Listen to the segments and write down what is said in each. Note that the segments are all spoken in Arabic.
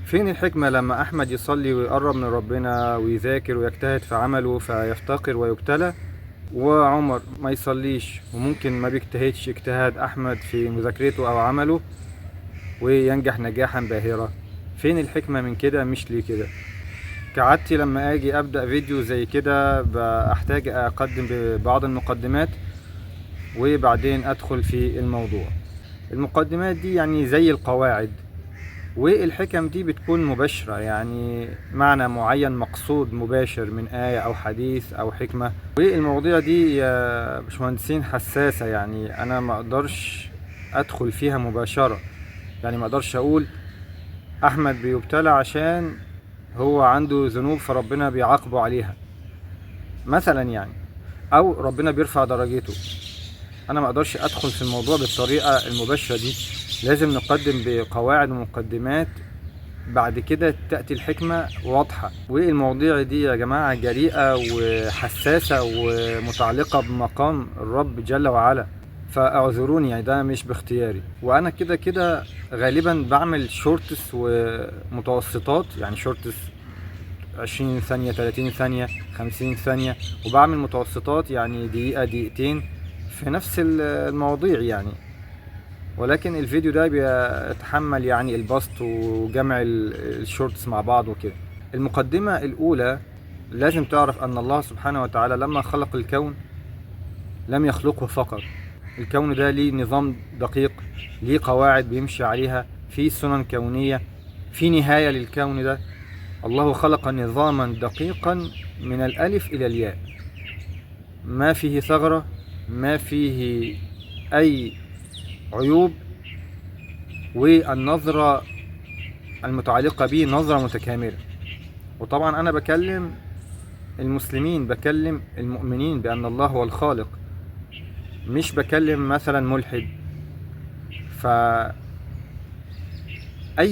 فين الحكمة لما أحمد يصلي ويقرب من ربنا ويذاكر ويجتهد في عمله فيفتقر ويبتلى، وعمر ما يصليش وممكن ما بيجتهدش اجتهاد أحمد في مذاكرته أو عمله وينجح نجاحا باهرا؟ فين الحكمة من كده؟ مش ليه كده. كعادتي لما أجي أبدأ فيديو زي كده بحتاج أقدم ببعض المقدمات وبعدين أدخل في الموضوع. المقدمات دي يعني زي القواعد، والحكم دي بتكون مباشرة، يعني معنى معين مقصود مباشر من آية أو حديث أو حكمة. والمواضيع دي يا باشمهندسين حساسة، يعني أنا ما أقدرش أدخل فيها مباشرة. يعني ما أقدرش أقول أحمد بيبتلى عشان هو عنده ذنوب فربنا بيعاقبه عليها مثلا، يعني أو ربنا بيرفع درجته. أنا ما أقدرش أدخل في الموضوع بالطريقة المباشرة دي. لازم نقدم بقواعد ومقدمات، بعد كده تأتي الحكمة واضحة. والمواضيع دي يا جماعة جريئة وحساسة ومتعلقة بمقام الرب جل وعلا، فاعذروني، يعني ده مش باختياري. وانا كده كده غالبا بعمل شورتس ومتوسطات، يعني شورتس 20 ثانية 30 ثانية 50 ثانية، وبعمل متوسطات يعني دقيقة دقيقتين في نفس المواضيع يعني. ولكن الفيديو ده بيتحمل يعني البسط وجمع الشورتس مع بعض وكده. المقدمة الأولى، لازم تعرف أن الله سبحانه وتعالى لما خلق الكون لم يخلقه فقط. الكون ده ليه نظام دقيق، ليه قواعد بيمشي عليها، في سنن كونية، في نهاية للكون ده. الله خلق نظاما دقيقا من الألف إلى الياء، ما فيه ثغرة، ما فيه أي عيوب. والنظرة المتعلقة به نظرة متكاملة. وطبعا أنا بكلم المسلمين، بكلم المؤمنين بأن الله هو الخالق، مش بكلم مثلا ملحد. فأي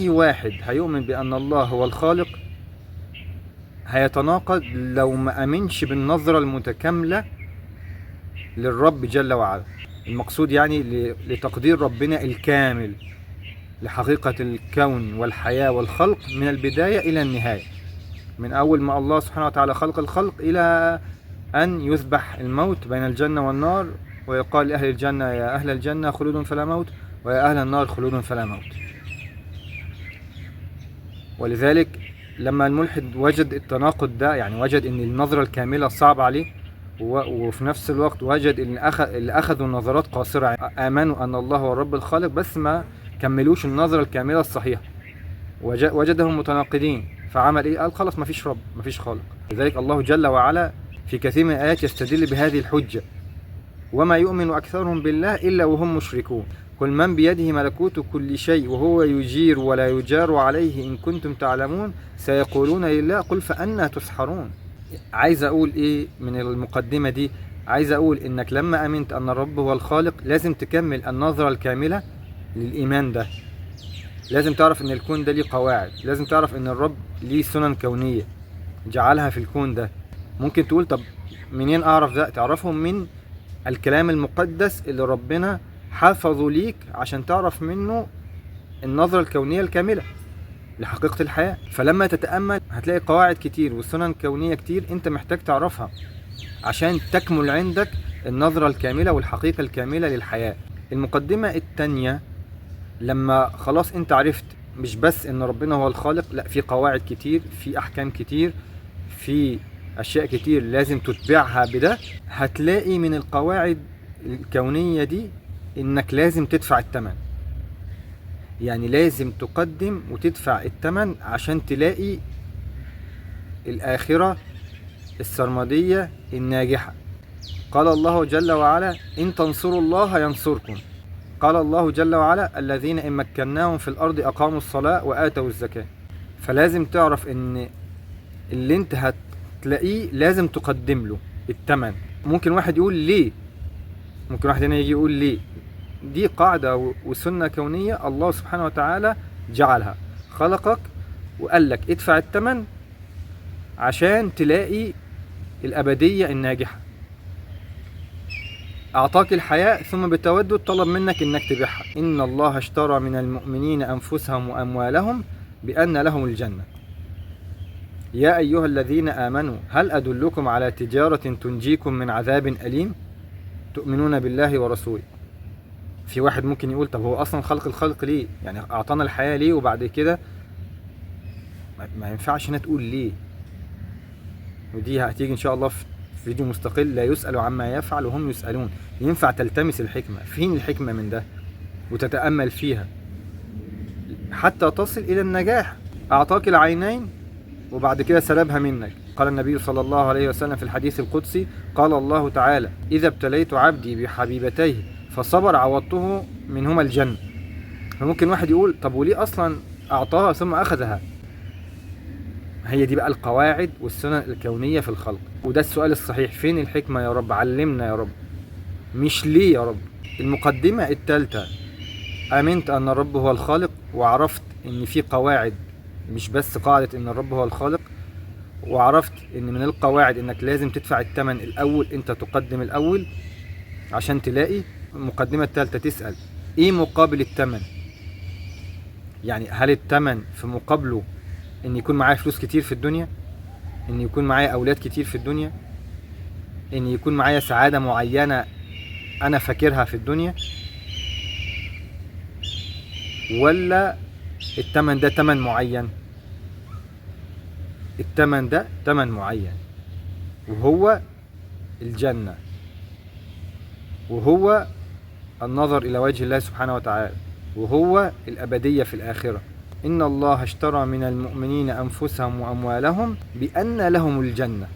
واحد هيؤمن بأن الله هو الخالق هيتناقض لو ما أمنش بالنظرة المتكاملة للرب جل وعلا. المقصود يعني لتقدير ربنا الكامل لحقيقة الكون والحياة والخلق من البداية إلى النهاية، من أول ما الله سبحانه وتعالى خلق الخلق إلى أن يذبح الموت بين الجنة والنار، ويقال لأهل الجنة يا أهل الجنة خلود فلا موت، ويا أهل النار خلود فلا موت. ولذلك لما الملحد وجد التناقض ده، يعني وجد أن النظرة الكاملة صعب عليه، وفي نفس الوقت وجد أن اللي أخذوا النظرات قاصرة، آمنوا أن الله هو الرب الخالق بس ما كملوش النظرة الكاملة الصحيحة، وجدهم متناقضين، فعمل ايه؟ قال خلاص مفيش رب، مفيش خالق. لذلك الله جل وعلا في كثير من الآيات يستدل بهذه الحجة: وما يؤمن أكثرهم بالله إلا وهم مشركون قل من بيده ملكوت كل شيء وهو يجير ولا يجار عليه إن كنتم تعلمون سيقولون لله قل فأنى تسحرون. عايز أقول إيه من المقدمة دي؟ عايز أقول إنك لما أمنت أن الرب هو الخالق لازم تكمل النظرة الكاملة للإيمان ده. لازم تعرف ان الكون ده ليه قواعد، لازم تعرف ان الرب ليه سنن كونية جعلها في الكون ده. ممكن تقول طب منين اعرف ده؟ تعرفهم من الكلام المقدس اللي ربنا حفظه ليك عشان تعرف منه النظرة الكونية الكاملة لحقيقة الحياة. فلما تتأمل هتلاقي قواعد كتير وسنن كونية كتير انت محتاج تعرفها عشان تكمل عندك النظرة الكاملة والحقيقة الكاملة للحياة. المقدمة التانية، لما خلاص انت عرفت مش بس ان ربنا هو الخالق، لا، في قواعد كتير، في احكام كتير، في اشياء كتير لازم تتبعها بده. هتلاقي من القواعد الكونية دي انك لازم تدفع الثمن، يعني لازم تقدم وتدفع الثمن عشان تلاقي الاخرة السرمدية الناجحة. قال الله جل وعلا إن تنصروا الله ينصركم. قال الله جل وعلا الذين إن مكناهم في الأرض أقاموا الصلاة وآتوا الزكاة. فلازم تعرف إن اللي أنت هتلاقيه لازم تقدم له الثمن. ممكن واحد يقول ليه؟ ممكن واحد هنا يجي يقول ليه؟ دي قاعدة وسنة كونية الله سبحانه وتعالى جعلها، خلقك وقال لك ادفع الثمن عشان تلاقي الأبدية الناجحة. أعطاك الحياة ثم بتودد طلب منك إنك تبيعها. إن الله اشترى من المؤمنين أنفسهم وأموالهم بأن لهم الجنة. يا أيها الذين آمنوا هل أدلكم على تجارة تنجيكم من عذاب أليم تؤمنون بالله ورسوله. في واحد ممكن يقول طب هو أصلا خلق الخلق ليه؟ يعني أعطانا الحياة ليه وبعد كده ما ينفعش هنا تقول ليه. ودي هتيجي إن شاء الله في فيديو مستقل، لا يسأل عما يفعل وهم يسألون. ينفع تلتمس الحكمة، فين الحكمة من ده، وتتأمل فيها حتى تصل إلى النجاح. أعطاك العينين وبعد كده سلبها منك. قال النبي صلى الله عليه وسلم في الحديث القدسي قال الله تعالى إذا ابتليت عبدي بحبيبتيه فصبر عوضته منهما الجنة. فممكن واحد يقول طب وليه أصلا أعطاها ثم أخذها؟ هي دي بقى القواعد والسنن الكونية في الخلق، وده السؤال الصحيح، فين الحكمة يا رب؟ علمنا يا رب، مش ليه يا رب. المقدمة الثالثة، آمنت أن الرب هو الخالق وعرفت إن في قواعد، مش بس قاعدة إن الرب هو الخالق، وعرفت إن من القواعد إنك لازم تدفع الثمن الأول، أنت تقدم الأول عشان تلاقي. المقدمة الثالثة تسأل إيه مقابل الثمن؟ يعني هل الثمن في مقابله إن يكون معايا فلوس كتير في الدنيا؟ إن يكون معايا أولاد كتير في الدنيا؟ إن يكون معايا سعادة معينة أنا فاكرها في الدنيا؟ ولا الثمن ده ثمن معين؟ الثمن ده ثمن معين، وهو الجنة، وهو النظر إلى وجه الله سبحانه وتعالى، وهو الأبدية في الآخرة. إن الله اشترى من المؤمنين أنفسهم وأموالهم بأن لهم الجنة.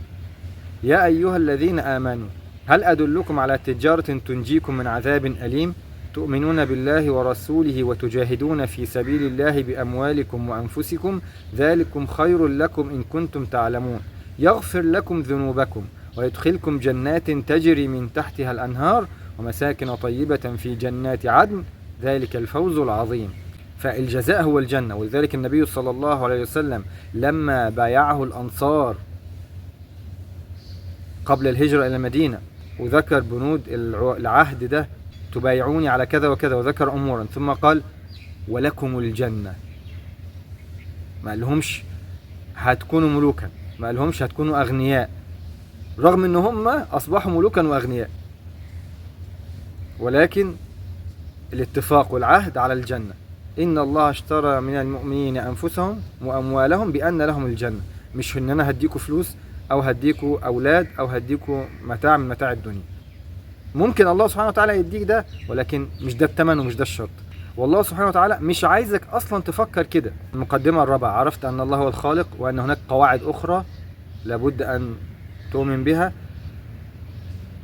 يا أيها الذين آمنوا هل أدلكم على تجارة تنجيكم من عذاب أليم تؤمنون بالله ورسوله وتجاهدون في سبيل الله بأموالكم وأنفسكم ذلكم خير لكم إن كنتم تعلمون يغفر لكم ذنوبكم ويدخلكم جنات تجري من تحتها الأنهار ومساكن طيبة في جنات عدن ذلك الفوز العظيم. فالجزاء هو الجنة. ولذلك النبي صلى الله عليه وسلم لما بايعه الأنصار قبل الهجرة إلى المدينة وذكر بنود العهد ده تبايعوني على كذا وكذا، وذكر أمورا، ثم قال ولكم الجنة. ما قالهمش هتكونوا ملوكا، ما قالهمش هتكونوا أغنياء، رغم ان هم أصبحوا ملوكا وأغنياء، ولكن الاتفاق والعهد على الجنة. إن الله اشترى من المؤمنين أنفسهم وأموالهم بأن لهم الجنة. مش إن أنا هديكوا فلوس أو هديكوا أولاد أو هديكوا متاع من متاع الدنيا. ممكن الله سبحانه وتعالى يديك ده، ولكن مش ده الثمن ومش ده الشرط. والله سبحانه وتعالى مش عايزك أصلا تفكر كده. المقدمة الرابعة، عرفت أن الله هو الخالق وأن هناك قواعد أخرى لابد أن تؤمن بها،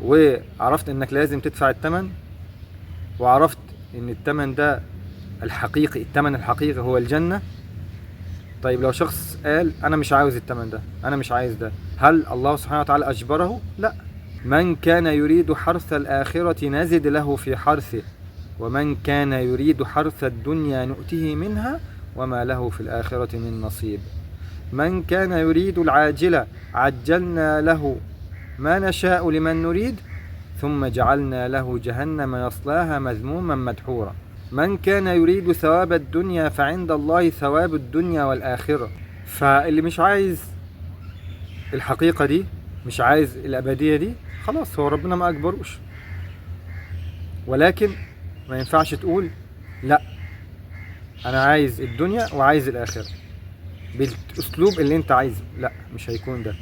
وعرفت أنك لازم تدفع الثمن، وعرفت أن الثمن ده الحقيقي، الثمن الحقيقي هو الجنة. طيب لو شخص قال أنا مش عاوز الثمن ده، أنا مش عايز ده، هل الله سبحانه وتعالى أجبره؟ لا. من كان يريد حرث الآخرة نزد له في حرثه ومن كان يريد حرث الدنيا نؤته منها وما له في الآخرة من نصيب. من كان يريد العاجلة عجلنا له ما نشاء لمن نريد ثم جعلنا له جهنم يصلاها مذموما مدحورا. من كان يريد ثواب الدنيا فعند الله ثواب الدنيا والآخرة. فاللي مش عايز الحقيقة دي، مش عايز الأبدية دي، خلاص هو ربنا ما أجبروش. ولكن ما ينفعش تقول لا أنا عايز الدنيا وعايز الآخرة بالأسلوب اللي أنت عايزه. لا، مش هيكون ده.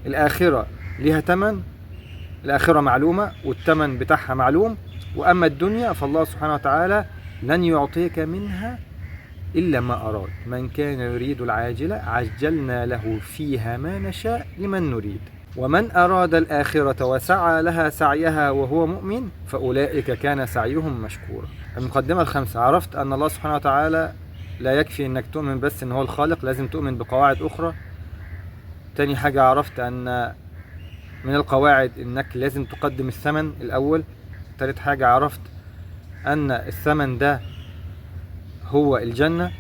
الآخرة ليها تمن، الآخرة معلومة والتمن بتاعها معلوم. وأما الدنيا فالله سبحانه وتعالى لن يعطيك منها إلا ما أراد. من كان يريد العاجلة عجلنا له فيها ما نشاء لمن نريد ومن أراد الآخرة وسعى لها سعيها وهو مؤمن فأولئك كان سعيهم مشكورا. المقدمة الخامسة، عرفت أن الله سبحانه وتعالى لا يكفي أنك تؤمن بس أنه هو الخالق، لازم تؤمن بقواعد أخرى. تاني حاجة، عرفت أن من القواعد أنك لازم تقدم الثمن الأول. تالت حاجة، عرفت أن الثمن ده هو الجنة.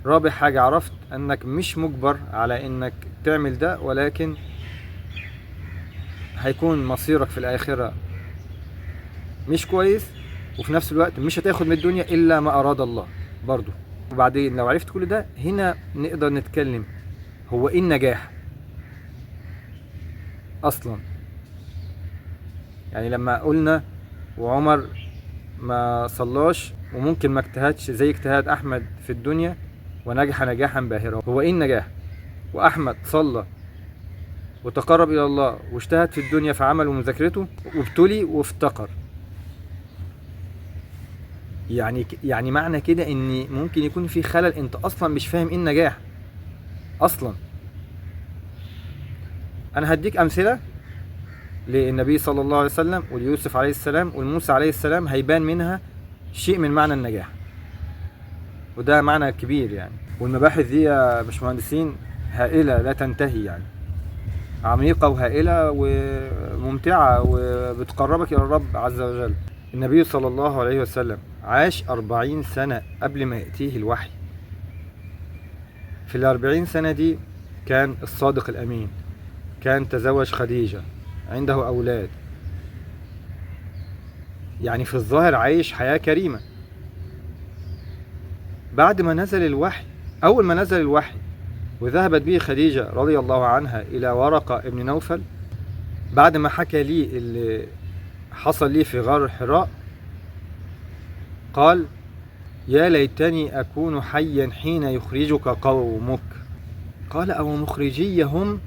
رابع حاجة، عرفت أنك مش مجبر على أنك تعمل ده، ولكن هيكون مصيرك في الآخرة مش كويس، وفي نفس الوقت مش هتاخد من الدنيا إلا ما أراد الله برضو. وبعدين لو عرفت كل ده هنا نقدر نتكلم هو ايه النجاح اصلا. يعني لما قلنا وعمر ما صلاش وممكن ما اجتهدش زي اجتهاد احمد في الدنيا ونجح نجاحا باهرا، هو ايه النجاح؟ واحمد صلى وتقرب الى الله واجتهد في الدنيا في عمله ومذاكرته وابتلي وافتقر. يعني معنى كده ان ممكن يكون في خلل، انت اصلا مش فاهم ايه النجاح اصلا. انا هديك امثله للنبي صلى الله عليه وسلم وليوسف عليه السلام ولموسى عليه السلام هيبان منها شيء من معنى النجاح، وده معنى كبير يعني. والمباحث دي يا باشمهندسين هائله لا تنتهي، يعني عميقه وهائله وممتعه وبتقربك الى الرب عز وجل. النبي صلى الله عليه وسلم عاش 40 سنة قبل ما يأتيه الوحي. في 40 سنة دي كان الصادق الأمين، كان تزوج خديجة، عنده أولاد، يعني في الظاهر عايش حياة كريمة. بعد ما نزل الوحي، أول ما نزل الوحي وذهبت به خديجة رضي الله عنها إلى ورقة ابن نوفل، بعد ما حكى لي اللي حصل لي في غار حراء، قال: يا ليتني أكون حيا حين يخرجك قومك. قال: أو مخرجيهم؟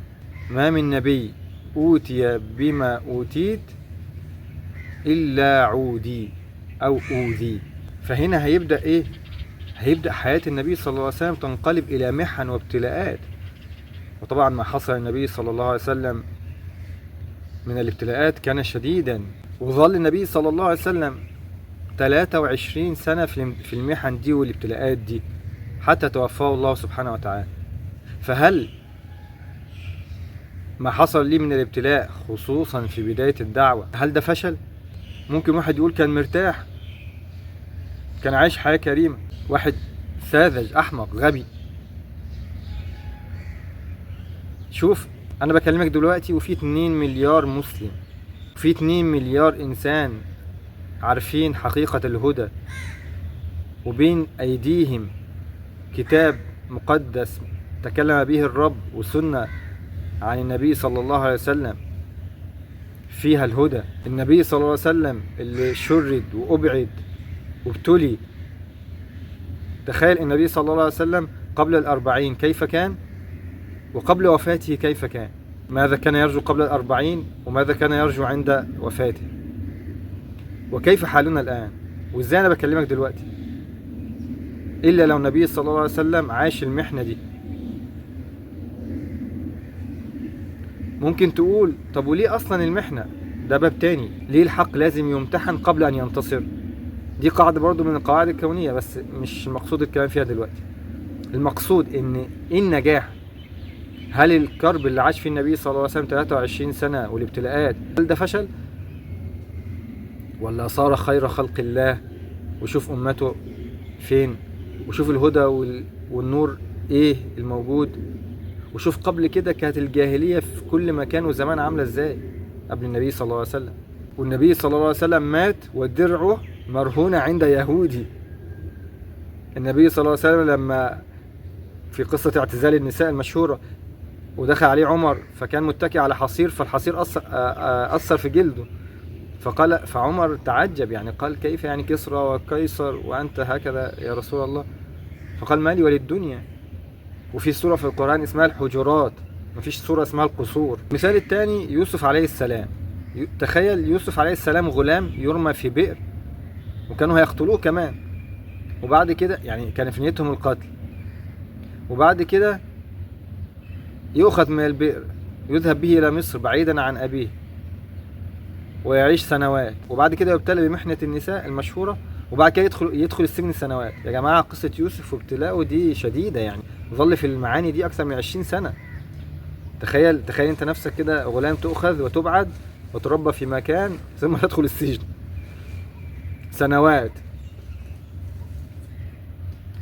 ما من نبي أوتي بما أوتيت إلا عودي أو أوذي. فهنا هيبدأ إيه؟ هيبدأ حياة النبي صلى الله عليه وسلم تنقلب إلى محن وابتلاءات. وطبعا ما حصل النبي صلى الله عليه وسلم من الابتلاءات كان شديدا، وظل النبي صلى الله عليه وسلم 23 سنة في المحن دي والابتلاءات دي حتى توفاه الله سبحانه وتعالى. فهل ما حصل لي من الابتلاء خصوصا في بداية الدعوة هل ده فشل؟ ممكن واحد يقول كان مرتاح، كان عايش حياة كريمة، واحد ساذج أحمق غبي. شوف أنا بكلمك دلوقتي وفي 2 مليار مسلم، في 2 مليار إنسان عارفين حقيقة الهدى، وبين أيديهم كتاب مقدس تكلم به الرب وسنة عن النبي صلى الله عليه وسلم فيها الهدى. النبي صلى الله عليه وسلم اللي شرد وأبعد وابتلي، تخيل النبي صلى الله عليه وسلم قبل 40 كيف كان، وقبل وفاته كيف كان، ماذا كان يرجو قبل 40 وماذا كان يرجو عند وفاته، وكيف حالنا الآن. وإزاي أنا بكلمك دلوقتي إلا لو النبي صلى الله عليه وسلم عاش المحنة دي. ممكن تقول طب وليه أصلا المحنة؟ ده باب تاني، ليه الحق لازم يمتحن قبل أن ينتصر؟ دي قاعدة برضو من القواعد الكونية، بس مش المقصود الكلام فيها دلوقتي. المقصود إن النجاح، هل الكرب اللي عاش فيه النبي صلى الله عليه وسلم 23 سنة والابتلاءات هل ده فشل؟ ولا صار خير خلق الله؟ وشوف أمته فين، وشوف الهدى والنور إيه الموجود، وشوف قبل كده كانت الجاهلية في كل مكان وزمان عاملة إزاي قبل النبي صلى الله عليه وسلم. والنبي صلى الله عليه وسلم مات ودرعه مرهونة عند يهودي. النبي صلى الله عليه وسلم لما في قصة اعتزال النساء المشهورة ودخل عليه عمر فكان متكئ على حصير، فالحصير أثر في جلده، فعمر تعجب، يعني قال كيف يعني كسرى وقيصر وأنت هكذا يا رسول الله؟ فقال مالي وللدنيا. وفي سورة في القرآن اسمها الحجرات، مفيش سورة اسمها القصور. المثال الثاني يوسف عليه السلام. تخيل يوسف عليه السلام غلام يرمى في بئر وكانوا هيقتلوه كمان، وبعد كده يعني كان في نيتهم القتل، وبعد كده يؤخذ من البئر يذهب به إلى مصر بعيدا عن أبيه ويعيش سنوات، وبعد كده يبتلى بمحنة النساء المشهورة، وبعد كده يدخل السجن سنوات. يا جماعة قصة يوسف وابتلاءه دي شديدة، يعني ظل في المعاني دي أكثر من 20 سنة. تخيل انت نفسك كده غلام تؤخذ وتبعد وتربى في مكان ثم تدخل السجن سنوات.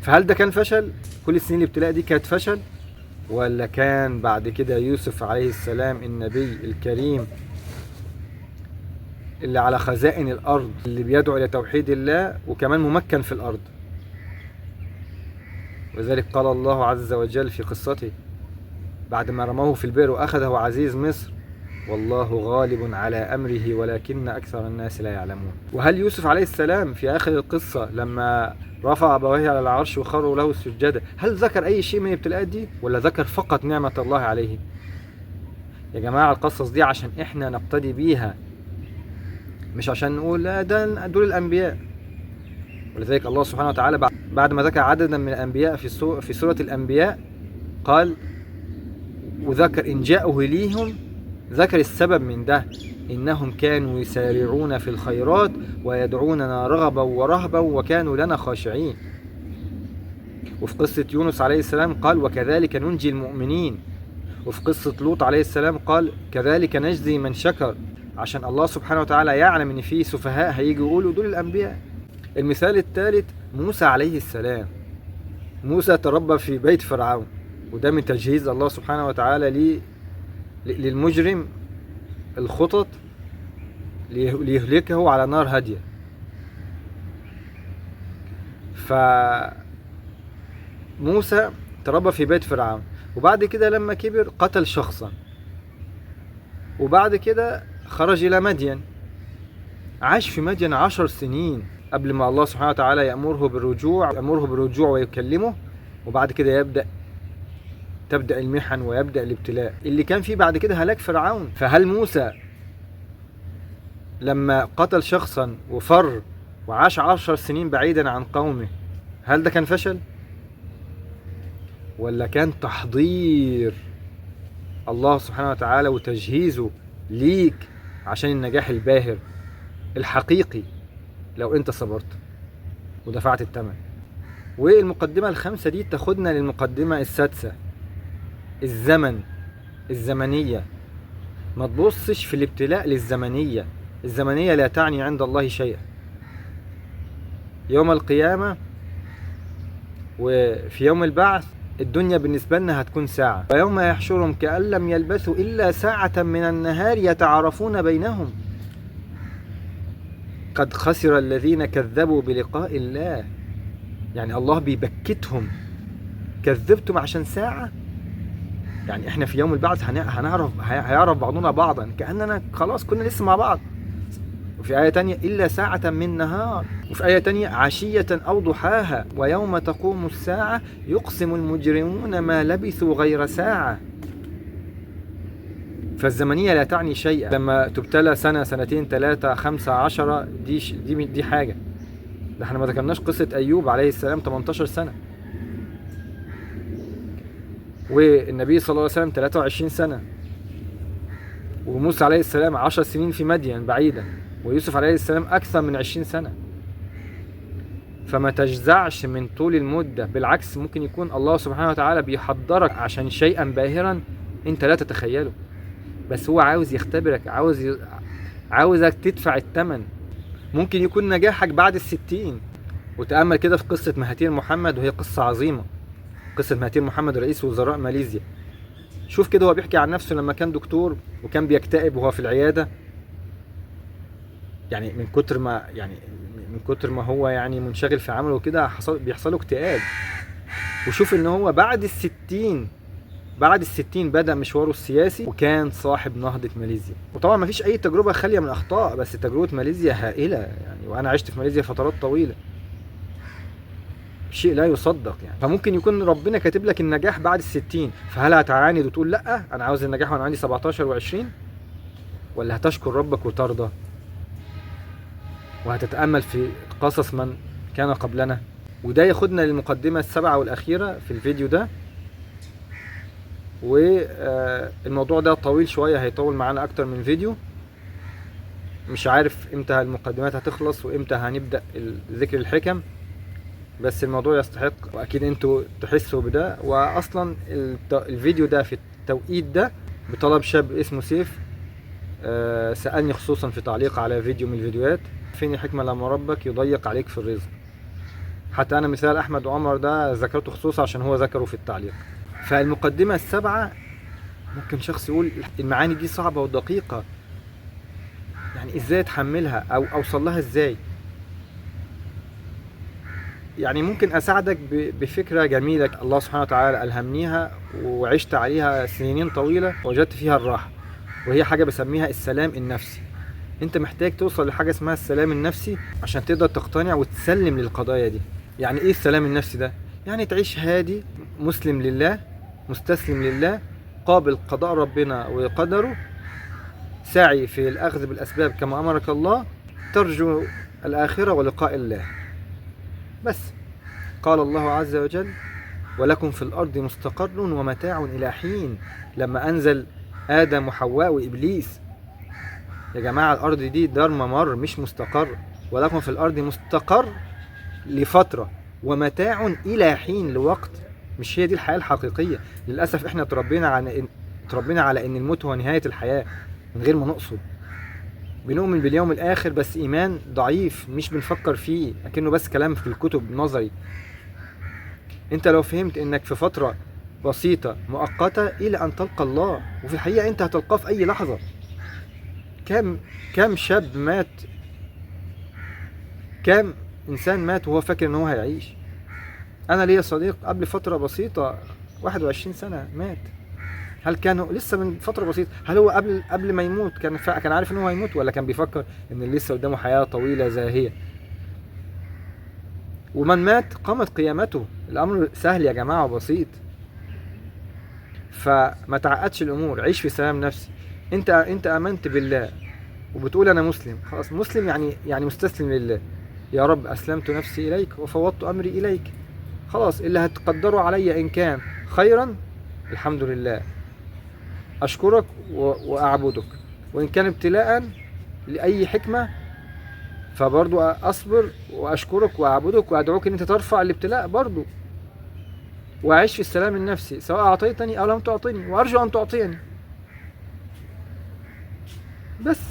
فهل ده كان فشل؟ كل السنين الابتلاء دي كانت فشل؟ ولا كان بعد كده يوسف عليه السلام النبي الكريم اللي على خزائن الأرض، اللي بيدعو إلى توحيد الله وكمان ممكن في الأرض؟ ولذلك قال الله عز وجل في قصته بعد ما رموه في البئر وأخذه عزيز مصر: والله غالب على أمره ولكن أكثر الناس لا يعلمون. وهل يوسف عليه السلام في آخر القصة لما رفع أبويه على العرش وخروا له سجدا، هل ذكر أي شيء من الابتلاءات دي ولا ذكر فقط نعمة الله عليه؟ يا جماعة القصص دي عشان إحنا نقتدي بيها، مش عشان نقول لا دول الأنبياء. ولذلك الله سبحانه وتعالى بعد ما ذكر عددا من الأنبياء في سورة الأنبياء قال وذكر إن جاءه ليهم، ذكر السبب من ده: إنهم كانوا يسارعون في الخيرات ويدعوننا رغبا ورهبا وكانوا لنا خاشعين. وفي قصة يونس عليه السلام قال وكذلك ننجي المؤمنين. وفي قصة لوط عليه السلام قال كذلك نجزي من شكر، عشان الله سبحانه وتعالى يعلم إن في سفهاء هيجوا يقولوا دول الأنبياء. المثال الثالث موسى عليه السلام. موسى تربى في بيت فرعون، وده من تجهيز الله سبحانه وتعالى للمجرم الخطط ليهلكه على نار هادية. فموسى تربى في بيت فرعون، وبعد كده لما كبر قتل شخصا، وبعد كده خرج إلى مدين، عاش في مدين 10 سنين قبل ما الله سبحانه وتعالى يأمره بالرجوع ويكلمه. وبعد كده تبدأ المحن ويبدأ الابتلاء اللي كان فيه بعد كده هلاك فرعون. فهل موسى لما قتل شخصا وفر وعاش 10 سنين بعيدا عن قومه، هل ده كان فشل؟ ولا كان تحضير الله سبحانه وتعالى وتجهيزه ليك عشان النجاح الباهر الحقيقي لو انت صبرت ودفعت الثمن؟ والمقدمة الخامسة دي تاخدنا للمقدمة السادسة: الزمنية. ما تبصش في الابتلاء للزمنية، الزمنية لا تعني عند الله شيئا. يوم القيامة وفي يوم البعث الدنيا بالنسبة لنا هتكون ساعة. ويوم يحشرهم كأن لم يلبثوا إلا ساعة من النهار يتعارفون بينهم قد خسر الذين كذبوا بلقاء الله. يعني الله بيبكتهم: كذبتم عشان ساعة؟ يعني احنا في يوم البعث هيعرف بعضنا بعضا كأننا خلاص كنا لسه مع بعض. وفي آية تانية إلا ساعة من نهار. وفي آية تانية عشية أو ضحاها ويوم تقوم الساعة يقسم المجرمون ما لبثوا غير ساعة. فالزمنية لا تعني شيئا. لما تبتلى سنة، سنتين، 3، 5، 10، دي حاجة. ده احنا ما ذكرناش قصة أيوب عليه السلام 18 سنة، والنبي صلى الله عليه وسلم 23 سنة، وموسى عليه السلام 10 سنين في مدين بعيدا، ويوسف عليه السلام أكثر من 20 سنة. فما تجزعش من طول المدة، بالعكس ممكن يكون الله سبحانه وتعالى بيحضرك عشان شيئا باهرا انت لا تتخيله، بس هو عاوز يختبرك، عاوزك تدفع الثمن. ممكن يكون نجاحك بعد 60. وتأمل كده في قصة مهاتير محمد، وهي قصة عظيمة، قصة مهاتير محمد رئيس وزراء ماليزيا. شوف كده هو بيحكي عن نفسه لما كان دكتور وكان بيكتئب وهو في العيادة، يعني من كتر ما هو يعني منشغل في عمله وكده بيحصله اكتئاب. وشوف ان هو بعد ال60 بدأ مشواره السياسي، وكان صاحب نهضة ماليزيا. وطبعا ما فيش اي تجربة خالية من اخطاء، بس تجربة ماليزيا هائلة يعني، وانا عشت في ماليزيا فترات طويلة، شيء لا يصدق يعني. فممكن يكون ربنا كاتب لك النجاح بعد ال60، فهل هتعاند وتقول لا انا عاوز النجاح وانا عندي 17 و20، ولا هتشكر ربك وترضى وهتتأمل في قصص من كان قبلنا؟ وده ياخدنا للمقدمة السابعة والأخيرة في الفيديو ده. والموضوع ده طويل شوية، هيطول معانا أكتر من فيديو، مش عارف امتى المقدمات هتخلص وامتى هنبدأ ذكر الحكم، بس الموضوع يستحق، وأكيد انتوا تحسوا بده. وأصلا الفيديو ده في التوقيت ده بطلب شاب اسمه سيف، سألني خصوصا في تعليق على فيديو من الفيديوهات: فين الحكمة لما ربك يضيق عليك في الرزق؟ حتى أنا مثال أحمد وعمر ده ذكرته خصوصا عشان هو ذكره في التعليق. فالمقدمة السابعة ممكن شخص يقول المعاني دي صعبة ودقيقة، يعني ازاي اتحملها او اوصل لها ازاي؟ يعني ممكن أساعدك بفكرة جميلة الله سبحانه وتعالى ألهمنيها وعشت عليها سنين طويلة ووجدت فيها الراحة، وهي حاجة بسميها السلام النفسي. انت محتاج توصل لحاجة اسمها السلام النفسي عشان تقدر تقتنع وتسلم للقضايا دي. يعني ايه السلام النفسي ده؟ يعني تعيش هادي، مسلم لله، مستسلم لله، قابل قضاء ربنا وقدره، ساعي في الأخذ بالأسباب كما أمرك الله، ترجو الآخرة ولقاء الله. بس قال الله عز وجل: ولكم في الأرض مستقر ومتاع إلى حين. لما أنزل آدم وحواء وإبليس، يا جماعة الأرض دي دار ممر مش مستقر. ولكم في الأرض مستقر لفترة ومتاع إلى حين، لوقت. مش هي دي الحياة الحقيقية. للأسف احنا تربينا على ان الموت هو نهاية الحياة من غير ما نقصد. بنؤمن باليوم الآخر بس إيمان ضعيف، مش بنفكر فيه، لكنه بس كلام في الكتب نظري. انت لو فهمت انك في فترة بسيطة مؤقتة إلى أن تلقى الله، وفي الحقيقة انت هتلقاه في أي لحظة. كم شاب مات، كم إنسان مات وهو فاكر ان هو هيعيش. أنا ليا صديق قبل فترة بسيطة 21 سنة مات. هل كان لسه من فترة بسيطة؟ هل هو قبل ما يموت كان عارف ان هو هيموت، ولا كان بيفكر ان لسه قدامه حياة طويلة زاهية؟ ومن مات قامت قيامته. الامر سهل يا جماعة وبسيط. فما تعقدش الامور، عيش في سلام نفسي. انت امنت بالله وبتقول انا مسلم، خلاص مسلم يعني مستسلم لله. يا رب اسلمت نفسي اليك وفوضت امري اليك. خلاص اللي هتقدره علي ان كان خيرا الحمد لله، أشكرك وأعبدك، وإن كان ابتلاء لأي حكمة فبرضو أصبر وأشكرك وأعبدك وأدعوك إن أنت ترفع الابتلاء برضو، وأعيش في السلام النفسي سواء أعطيتني أو لم تعطيني، وأرجو أن تعطيني بس،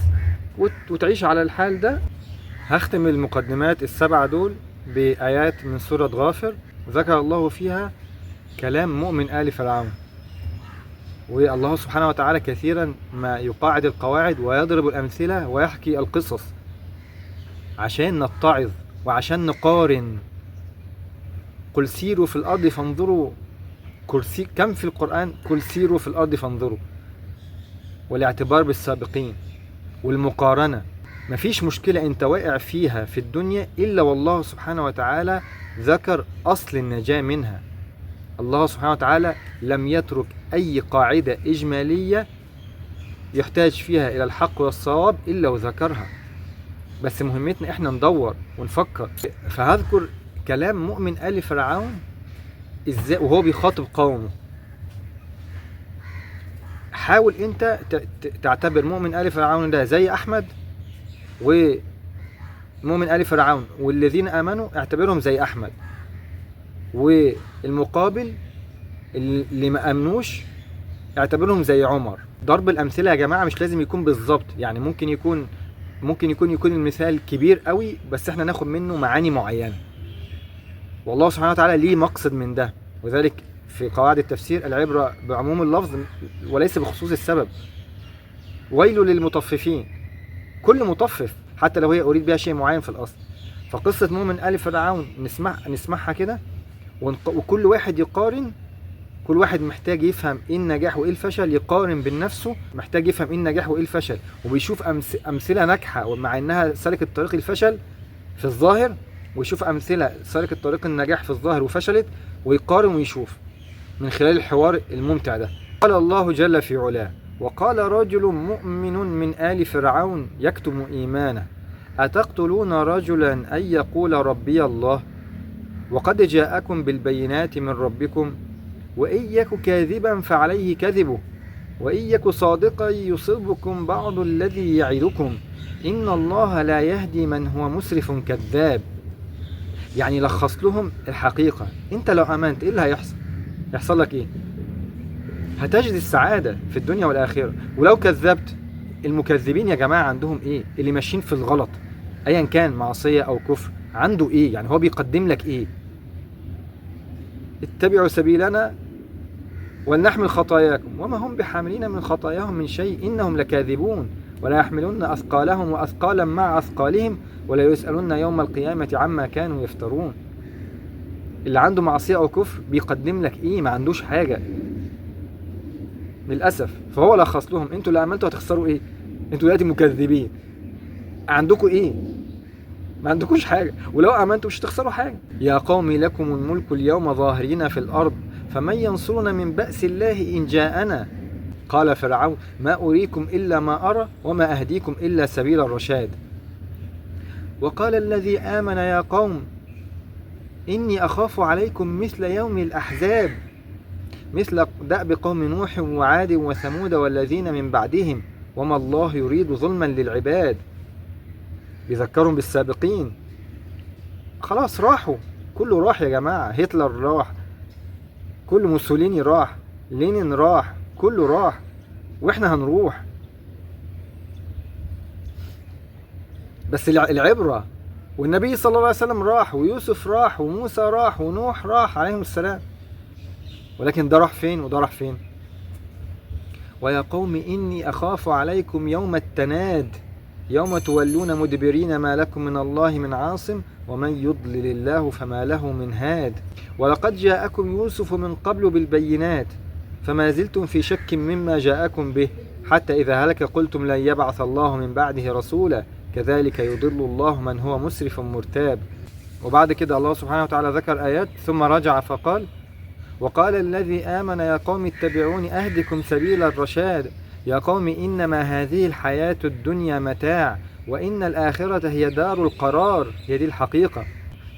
وتعيش على الحال ده. هختم المقدمات السبعة دول بآيات من سورة غافر ذكر الله فيها كلام مؤمن آل فرعون. والله سبحانه وتعالى كثيرا ما يقاعد القواعد ويضرب الأمثلة ويحكي القصص عشان نتعظ وعشان نقارن. قل سيروا في الأرض فانظروا، كم في القرآن قل سيروا في الأرض فانظروا، والاعتبار بالسابقين والمقارنة. مفيش مشكلة انت واقع فيها في الدنيا إلا والله سبحانه وتعالى ذكر أصل النجاة منها. الله سبحانه وتعالى لم يترك أي قاعدة إجمالية يحتاج فيها إلى الحق والصواب إلا وذكرها. بس مهمتنا إحنا ندور ونفكر. فهذكر كلام مؤمن آل فرعون إزاي وهو بيخاطب قومه. حاول أنت تعتبر مؤمن آل فرعون ده زي أحمد، ومؤمن آل فرعون والذين آمنوا اعتبرهم زي أحمد، والمقابل اللي ما امنوش اعتبرهم زي عمر. ضرب الامثله يا جماعه مش لازم يكون بالظبط، يعني ممكن يكون المثال كبير قوي بس احنا ناخد منه معاني معينه، والله سبحانه وتعالى ليه مقصد من ده. وذلك في قواعد التفسير العبره بعموم اللفظ وليس بخصوص السبب. ويل للمطففين، كل مطفف حتى لو هي اريد بها شيء معين في الاصل. فقصه مؤمن آل فرعون نسمعها كده، وكل واحد يقارن. كل واحد محتاج يفهم ايه النجاح وايه الفشل، يقارن بين نفسه، محتاج يفهم ايه النجاح وايه الفشل، وبيشوف امثله ناجحه ومع انها سلكت طريق الفشل في الظاهر، ويشوف امثله سلكت طريق النجاح في الظاهر وفشلت، ويقارن ويشوف من خلال الحوار الممتع ده. قال الله جل في علاه: وقال رجل مؤمن من آل فرعون يكتم إيمانه أتقتلون رجلا أن يقول ربي الله وقد جاءكم بالبينات من ربكم وإن يك كاذبا فعليه كذبه وإن يك صادقا يصبكم بعض الذي يعدكم إن الله لا يهدي من هو مسرف كذاب. يعني لخص لهم الحقيقة. انت لو امنت ايه اللي هيحصل؟ يحصل لك ايه؟ هتجد السعادة في الدنيا والآخرة. ولو كذبت، المكذبين يا جماعة عندهم ايه؟ اللي ماشيين في الغلط ايا كان معصية او كفر عنده ايه؟ يعني هو بيقدم لك ايه؟ اتبعوا سبيلنا ولنحمل خطاياكم وما هم بحاملين من خطاياهم من شيء إنهم لكاذبون ولا يحملون أثقالهم وأثقالا مع أثقالهم ولا يسألون يوم القيامة عما كانوا يفترون. اللي عنده معصية أو كفر بيقدم لك إيه؟ ما عندوش حاجة للأسف. فهو لخص لهم: أنتوا اللي عملتوا هتخسروا إيه؟ أنتوا دلوقتي مكذبين، عندكم إيه؟ ما عندكوش حاجة، ولو آمنتوا مش هتخسروا حاجة. يا قوم لكم الملك اليوم ظاهرين في الأرض فمن ينصرنا من بأس الله إن جاءنا. قال فرعون: ما أريكم إلا ما أرى وما أهديكم إلا سبيل الرشاد. وقال الذي آمن: يا قوم إني أخاف عليكم مثل يوم الأحزاب، مثل دأب قوم نوح وعاد وثمود والذين من بعدهم وما الله يريد ظلما للعباد. بيذكرهم بالسابقين. خلاص راحوا، كله راح يا جماعة. هتلر راح، كل موسوليني راح، لينين راح، كله راح، واحنا هنروح. بس العبرة، والنبي صلى الله عليه وسلم راح، ويوسف راح، وموسى راح، ونوح راح عليهم السلام، ولكن ده راح فين وده راح فين؟ ويا قوم إني أخاف عليكم يوم التناد يوم تولون مدبرين ما لكم من الله من عاصم ومن يضلل الله فما له من هاد. ولقد جاءكم يوسف من قبل بالبينات فما زلتم في شك مما جاءكم به حتى إذا هلك قلتم لن يبعث الله من بعده رسولا كذلك يضل الله من هو مسرف مرتاب. وبعد كده الله سبحانه وتعالى ذكر آيات ثم رجع فقال: وقال الذي آمن يا قوم اتبعوني أهدكم سبيل الرشاد. يا قوم إنما هذه الحياة الدنيا متاع وإن الآخرة هي دار القرار. هي دي الحقيقة.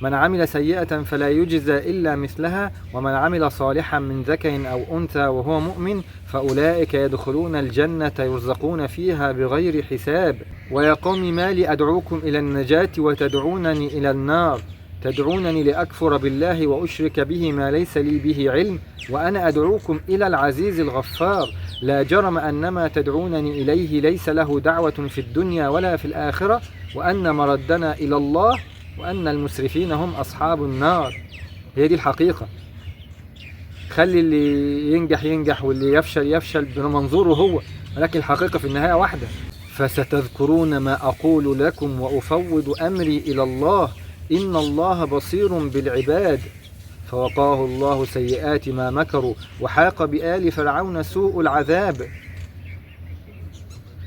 من عمل سيئة فلا يجزى إلا مثلها ومن عمل صالحا من ذكر أو أنثى وهو مؤمن فأولئك يدخلون الجنة يرزقون فيها بغير حساب. ويا قوم ما لي أدعوكم إلى النجاة وتدعونني إلى النار. تدعونني لأكفر بالله وأشرك به ما ليس لي به علم وأنا أدعوكم إلى العزيز الغفار. لا جرم أن ما تدعونني إليه ليس له دعوة في الدنيا ولا في الآخرة وأن مردنا إلى الله وأن المسرفين هم أصحاب النار. هي دي الحقيقة. خلي اللي ينجح ينجح واللي يفشل يفشل بمنظوره هو، ولكن الحقيقة في النهاية واحدة. فستذكرون ما أقول لكم وأفوض أمري إلى الله إن الله بصير بالعباد. فوقاه الله سيئات ما مكروا وحاق بآل فرعون سوء العذاب.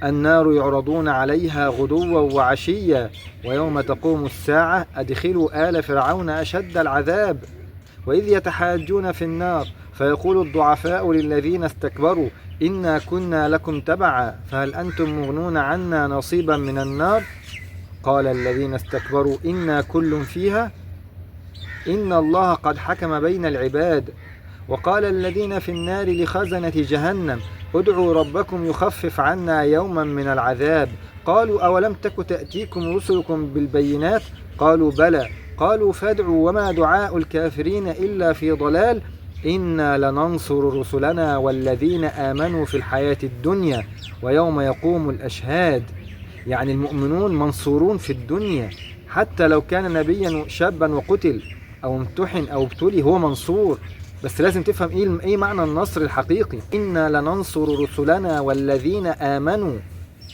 النار يعرضون عليها غدوا وعشيا ويوم تقوم الساعة أدخلوا آل فرعون أشد العذاب. وإذ يتحاجون في النار فيقول الضعفاء للذين استكبروا إنا كنا لكم تبعا فهل أنتم مغنون عنا نصيبا من النار. قال الذين استكبروا إنا كل فيها إن الله قد حكم بين العباد. وقال الذين في النار لخزنة جهنم ادعوا ربكم يخفف عنا يوما من العذاب. قالوا أولم تك تأتيكم رسلكم بالبينات قالوا بلى قالوا فادعوا وما دعاء الكافرين إلا في ضلال إنا لننصر رسلنا والذين آمنوا في الحياة الدنيا ويوم يقوم الأشهاد. يعني المؤمنون منصورون في الدنيا حتى لو كان نبيا شابا وقتل أو امتحن أو ابتلي هو منصور. بس لازم تفهم إيه معنى النصر الحقيقي. إنا لننصر رسلنا والذين آمنوا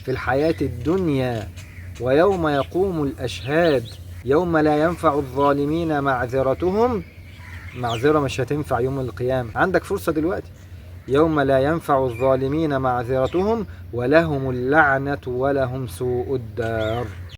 في الحياة الدنيا ويوم يقوم الأشهاد يوم لا ينفع الظالمين معذرتهم. معذرة مش هتنفع يوم القيامة، عندك فرصة دلوقتي. يوم لا ينفع الظالمين معذرتهم ولهم اللعنة ولهم سوء الدار.